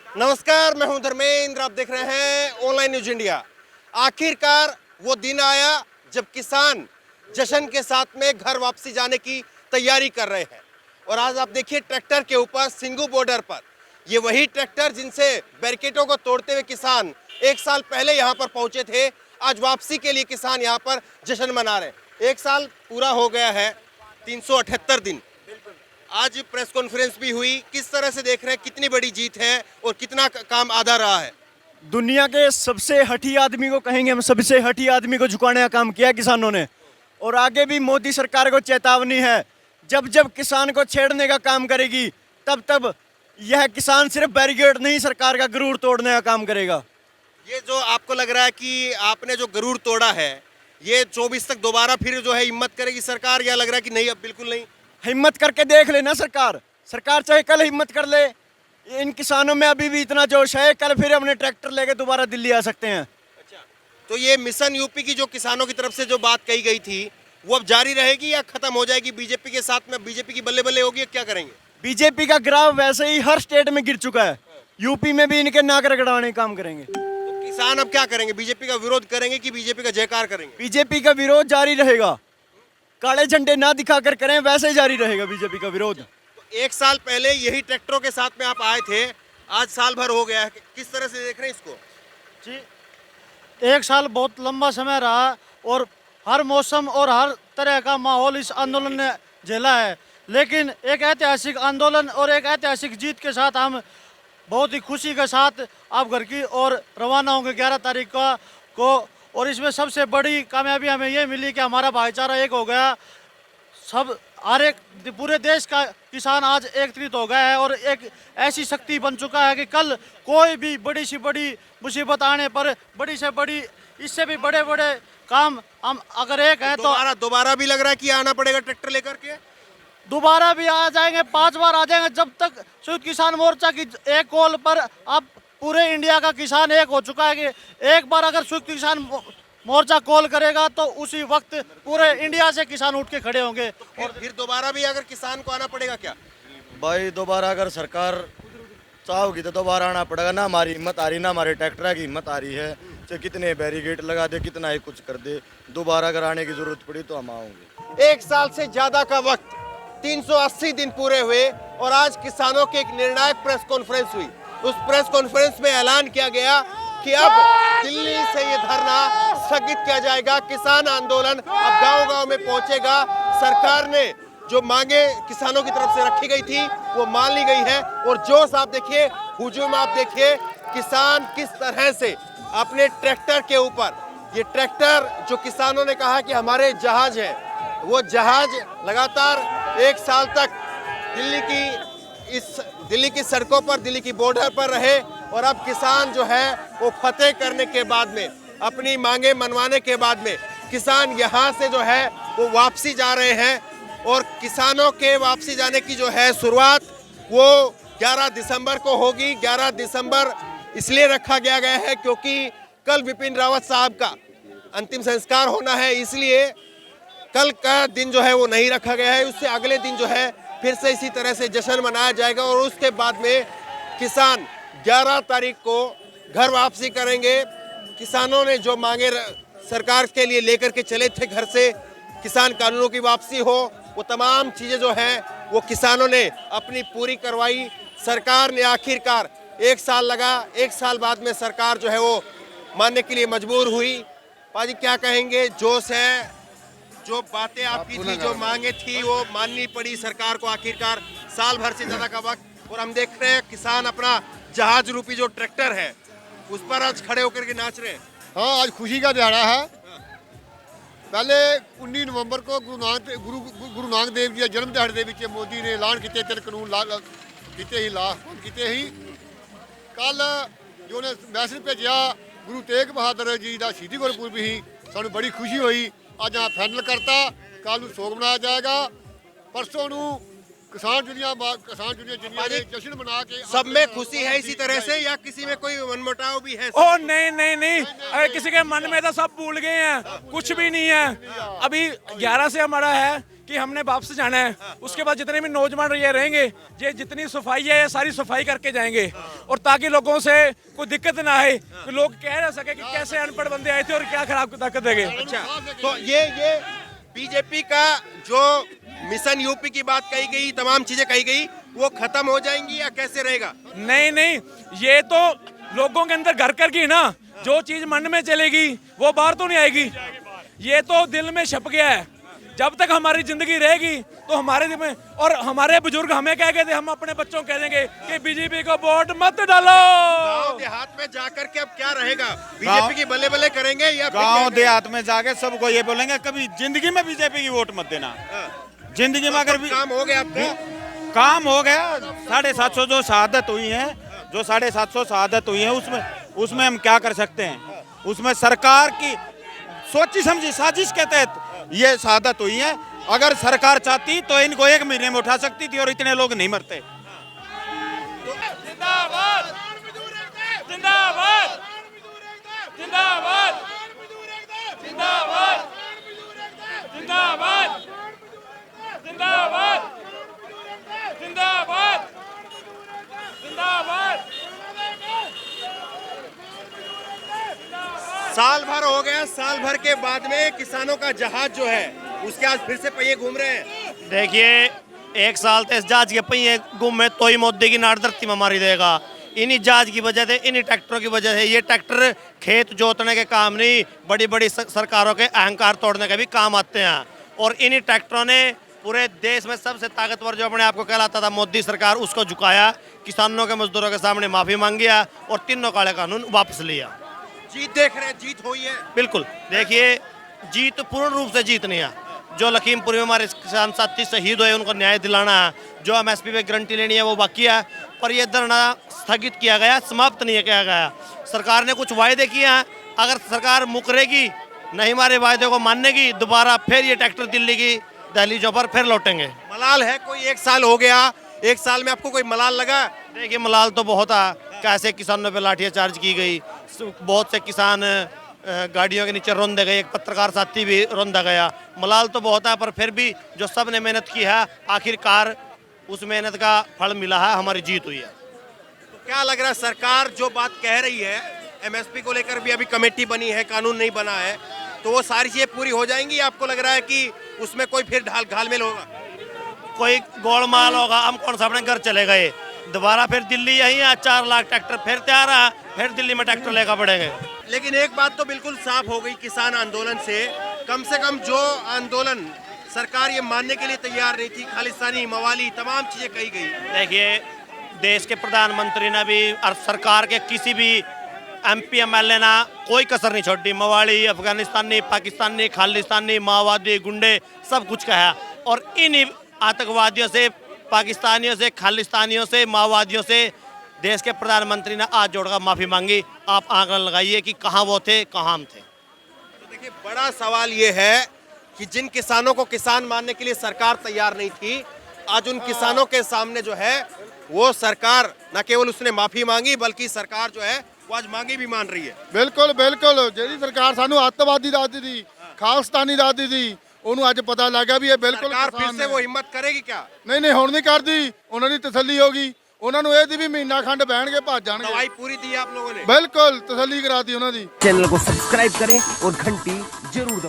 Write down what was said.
नमस्कार, मैं हूं धर्मेंद्र। आप देख रहे हैं ऑनलाइन न्यूज इंडिया। आखिरकार वो दिन आया जब किसान जश्न के साथ में घर वापसी जाने की तैयारी कर रहे हैं। और आज आप देखिए ट्रैक्टर के ऊपर सिंगू बॉर्डर पर ये वही ट्रैक्टर जिनसे बैरिकेडों को तोड़ते हुए किसान एक साल पहले यहाँ पर पहुंचे थे, आज वापसी के लिए किसान यहाँ पर जश्न मना रहे हैं। एक साल पूरा हो गया है, 378 दिन। आज प्रेस कॉन्फ्रेंस भी हुई। किस तरह से देख रहे हैं, कितनी बड़ी जीत है और कितना काम आधा रहा है? दुनिया के सबसे हठी आदमी को कहेंगे, हम सबसे हठी आदमी को झुकाने का काम किया किसानों ने। और आगे भी मोदी सरकार को चेतावनी है, जब जब किसान को छेड़ने का काम करेगी तब तब यह किसान सिर्फ बैरिकेड नहीं, सरकार का गरूर तोड़ने का काम करेगा। ये जो आपको लग रहा है कि आपने जो गरूर तोड़ा है, ये 24 तक दोबारा फिर जो है हिम्मत करेगी सरकार, या लग रहा है कि नहीं अब बिल्कुल नहीं? हिम्मत करके देख लेना सरकार चाहे कल हिम्मत कर ले। इन किसानों में अभी भी इतना जोश है, कल फिर अपने ट्रैक्टर लेके दोबारा दिल्ली आ सकते हैं। अच्छा, तो ये मिशन यूपी की जो किसानों की तरफ से जो बात कही गई थी वो अब जारी रहेगी या खत्म हो जाएगी? बीजेपी के साथ में बीजेपी की बल्ले बल्ले होगी, क्या करेंगे? बीजेपी का ग्राफ वैसे ही हर स्टेट में गिर चुका है, यूपी में भी इनके नाक रगड़ाने का काम करेंगे। तो किसान अब क्या करेंगे? बीजेपी का विरोध करेंगे कि बीजेपी का जयकार करेंगे? बीजेपी का विरोध जारी रहेगा, काले झंडे ना दिखाकर करें, वैसे जारी रहेगा बीजेपी का विरोध। तो एक साल पहले यही ट्रैक्टरों के साथ में आप आए थे, आज साल भर हो गया है, किस तरह से देख रहे हैं इसको? जी, एक साल बहुत लंबा समय रहा और हर मौसम और हर तरह का माहौल इस आंदोलन ने झेला है। लेकिन एक ऐतिहासिक आंदोलन और एक ऐतिहासिक जीत के साथ हम बहुत ही खुशी के साथ आप घर की ओर रवाना होंगे 11 तारीख को। और इसमें सबसे बड़ी कामयाबी हमें ये मिली कि हमारा भाईचारा एक हो गया। सब हर एक पूरे देश का किसान आज एकत्रित हो गया है और एक ऐसी शक्ति बन चुका है कि कल कोई भी बड़ी से बड़ी मुसीबत आने पर, बड़ी से बड़ी, इससे भी बड़े बड़े काम हम अगर एक है तो दोबारा भी लग रहा है कि आना पड़ेगा ट्रैक्टर लेकर के? दोबारा भी आ जाएंगे, 5 बार आ जाएंगे। जब तक संयुक्त किसान मोर्चा की एक कॉल पर अब पूरे इंडिया का किसान एक हो चुका है कि एक बार अगर संयुक्त किसान मोर्चा कॉल करेगा तो उसी वक्त पूरे इंडिया से किसान उठ के खड़े होंगे। तो फिर दोबारा भी अगर किसान को आना पड़ेगा क्या? भाई दोबारा अगर सरकार चाहोगी तो दोबारा आना पड़ेगा। ना हमारी हिम्मत आ रही, ना हमारे ट्रैक्टर की हिम्मत आ रही है, चाहे कितने बैरिकेड लगा दे, कितना ही कुछ कर दे, दोबारा अगर आने की जरूरत पड़ी तो हम आएंगे। एक साल से ज्यादा का वक्त, 380 दिन पूरे हुए और आज किसानों की एक निर्णायक प्रेस कॉन्फ्रेंस हुई। उस प्रेस कॉन्फ्रेंस में ऐलान किया गया कि अब दिल्ली से ये धरना स्थगित किया जाएगा। किसान आंदोलन अब गांव-गांव में पहुंचेगा। सरकार ने जो मांगे किसानों की तरफ से रखी गई थी वो मान ली गई है। और जोश आप देखिए, हुजूम आप देखिए, किसान किस तरह से अपने ट्रैक्टर के ऊपर, ये ट्रैक्टर जो किसानों ने कहा कि हमारे जहाज है, वो जहाज लगातार एक साल तक दिल्ली की सड़कों पर, दिल्ली की बॉर्डर पर रहे। और अब किसान जो है वो फतेह करने के बाद में, अपनी मांगे मनवाने के बाद में किसान यहाँ से जो है वो वापसी जा रहे हैं। और किसानों के वापसी जाने की जो है शुरुआत वो 11 दिसंबर को होगी। 11 दिसंबर इसलिए रखा गया है क्योंकि कल विपिन रावत साहब का अंतिम संस्कार होना है, इसलिए कल का दिन जो है वो नहीं रखा गया है। उससे अगले दिन जो है फिर से इसी तरह से जश्न मनाया जाएगा और उसके बाद में किसान 11 तारीख को घर वापसी करेंगे। किसानों ने जो मांगे सरकार के लिए लेकर के चले थे घर से, किसान कानूनों की वापसी हो, वो तमाम चीज़ें जो हैं वो किसानों ने अपनी पूरी करवाई। सरकार ने आखिरकार एक साल लगा, एक साल बाद में सरकार जो है वो मानने के लिए मजबूर हुई। पाजी क्या कहेंगे? जोश है, जो बातें आपकी थी, जो मांगे थी वो माननी पड़ी सरकार को आखिरकार। साल भर से ज्यादा का वक्त और हम देख रहे हैं किसान अपना जहाज रूपी जो ट्रैक्टर है उस पर आज खड़े होकर के नाच रहे हैं। हाँ, आज खुशी का दिहाड़ा है। पहले 19 नवंबर को गुरु नानक देव जी का जन्म दिहाड़े के मोदी ने ऐलान किए थे कानून किते ही कल जो ने मैसेज भेजा गुरु तेग बहादुर जी का शहीदी गुरपुरब ही, सानू बड़ी खुशी हुई। आज यहाँ फाइनल करता, कल सोग मनाया जाएगा, परसों किसान जुनिया जश्न मना के। सब में खुशी है इसी तरह से या किसी में कोई मनमुटाव भी है? ओ नहीं, अरे किसी के मन में तो सब भूल गए हैं, कुछ भी नहीं है। अभी 11 से हमारा है कि हमने वापस जाना है। उसके बाद जितने भी नौजवान ये रहेंगे, ये जितनी सफाई है ये सारी सफाई करके जाएंगे, और ताकि लोगों से कोई दिक्कत ना आए, कि लोग कह ना सके कि कैसे अनपढ़ बंदे आए थे और क्या खराब ताकत देंगे। अच्छा, तो ये बीजेपी का जो मिशन यूपी की बात कही गई, तमाम चीजें कही गई, वो खत्म हो जाएंगी या कैसे रहेगा? नहीं नहीं, ये तो लोगों के अंदर घर कर की ना, जो चीज मन में चलेगी वो बाहर तो नहीं आएगी, ये तो दिल में छप गया है। जब तक हमारी जिंदगी रहेगी तो हमारे दिल में, और हमारे बुजुर्ग हमें कह गए थे, हम अपने बच्चों को कह देंगे कि बीजेपी को वोट मत डालो। गांव देहात में जाकर के अब क्या रहेगा? बीजेपी की बल्ले बल्ले करेंगे या फिर गांव क्या देहात में जाके सबको ये बोलेंगे कभी जिंदगी में बीजेपी की वोट मत देना। जिंदगी में अगर करेंगे? काम हो गया आपका? काम हो गया, 750 जो शहादत हुई है, जो 750 शहादत हुई है, उसमें हम क्या कर सकते हैं? उसमें सरकार की सोची समझी साजिश के तहत ये शहादत हुई है। अगर सरकार चाहती तो इनको 1 महीने में उठा सकती थी और इतने लोग नहीं मरते। जिंदाबाद जिंदाबाद जिंदाबाद जिंदाबाद जिंदाबाद जिंदाबाद जिंदाबाद जिंदाबाद। साल भर हो गया, साल भर के बाद में किसानों का जहाज जो है उसके आज फिर से पहिए घूम रहे हैं। देखिए, 1 साल तो इस जहाज के पहिए घूमे तो ही मोदी की नाड़ धरती में मारी देगा। इन्हीं जहाज की वजह से, इन्हीं ट्रैक्टरों की वजह से, ये ट्रैक्टर खेत जोतने के काम नहीं, बड़ी बड़ी सरकारों के अहंकार तोड़ने के भी काम आते हैं। और इन्हीं ट्रैक्टरों ने पूरे देश में सबसे ताकतवर जो अपने आप को कहलाता था मोदी सरकार, उसको झुकाया, किसानों के मजदूरों के सामने माफी मांगी है और तीनों काले कानून वापस लिया। जीत देख रहे हैं, जीत हुई है। बिल्कुल, देखिए, जीत पूर्ण रूप से जीत नहीं है। जो लखीमपुर में हमारे किसान साथी शहीद हुए उनको न्याय दिलाना है, जो एमएसपी पे गारंटी लेनी है वो बाकी है, पर ये धरना स्थगित किया गया, समाप्त नहीं किया गया। सरकार ने कुछ वायदे किए हैं, अगर सरकार मुकरेगी, नहीं हमारे वायदे को मानेगी, दोबारा फिर ये ट्रैक्टर दिल्ली की दहलीजों पर फिर लौटेंगे। मलाल है कोई? 1 साल हो गया, 1 साल में आपको कोई मलाल लगा? देखिए, मलाल तो बहुत है, कैसे किसानों पे लाठियां चार्ज की गई, बहुत से किसान गाड़ियों के नीचे रौंदे गए, एक पत्रकार साथी भी रौंदा गया। मलाल तो बहुत है, पर फिर भी जो सब ने मेहनत की है, आखिरकार उस मेहनत का फल मिला है, हमारी जीत हुई है। तो क्या लग रहा है, सरकार जो बात कह रही है, एमएसपी को लेकर भी अभी कमेटी बनी है, कानून नहीं बना है, तो वो सारी चीजें पूरी हो जाएंगी? आपको लग रहा है कि उसमें कोई फिर घालमेल होगा? कोई गोलमाल होगा? हम कौन सा अपने घर चले गए, दोबारा फिर दिल्ली यही है, 4 लाख ट्रैक्टर फिर तैयार है, फिर दिल्ली में ट्रैक्टर लेकर पड़ेंगे। लेकिन एक बात तो बिल्कुल साफ हो गई किसान आंदोलन से कम जो आंदोलन सरकार ये मानने के लिए तैयार नहीं थी, खालिस्तानी, मवाली, तमाम चीजें कही गई। देखिए, देश के प्रधानमंत्री ने भी और सरकार के किसी भी MP MLA ने कोई कसर नहीं छोड़ी। मवाली, अफगानिस्तानी, पाकिस्तानी, खालिस्तानी, माओवादी, गुंडे, सब कुछ कहा, और इन्हीं आतंकवादियों से, पाकिस्तानियों से, खालिस्तानियों से, माओवादियों से देश के प्रधानमंत्री ने हाथ जोड़कर माफी मांगी। आप आंकलन लगाइए कि कहाँ वो थे, कहाँ हम थे। तो देखिए, बड़ा सवाल ये है कि जिन किसानों को किसान मानने के लिए सरकार तैयार नहीं थी, आज उन किसानों के सामने जो है वो सरकार न केवल उसने माफी मांगी, बल्कि सरकार जो है वो आज मांगी भी मान रही है। ਬਿਲਕੁਲ ਬਿਲਕੁਲ ਜਿਹੜੀ ਸਰਕਾਰ ਸਾਨੂੰ ਅੱਤਵਾਦੀ ਦੱਸਦੀ ਸੀ, ਖਾਲਸਤਾਨੀ ਦੱਸਦੀ ਸੀ, ਉਹਨੂੰ ਅੱਜ ਪਤਾ ਲੱਗ ਗਿਆ ਵੀ ਇਹ ਬਿਲਕੁਲ सरकार फिर ਕਿਸਾਨ से ਨੇ। वो हिम्मत करेगी क्या? ਨਹੀਂ ਹੁਣ ਨਹੀਂ ਕਰਦੀ, ਉਹਨਾਂ ਦੀ ਤਸੱਲੀ ਹੋ ਗਈ। ਉਹਨਾਂ ਨੂੰ ਇਹ ਦੀ ਵੀ ਮਹੀਨਾ ਖੰਡ ਬਹਿਣਗੇ, ਭੱਜ ਜਾਣਗੇ। दवाई पूरी दी है आप लोगों ने? ਬਿਲकुल ਤਸੱਲੀ ਕਰਾਤੀ ਉਹਨਾਂ ਦੀ। चैनल को सब्सक्राइब करें और घंटी जरूर दबाएं।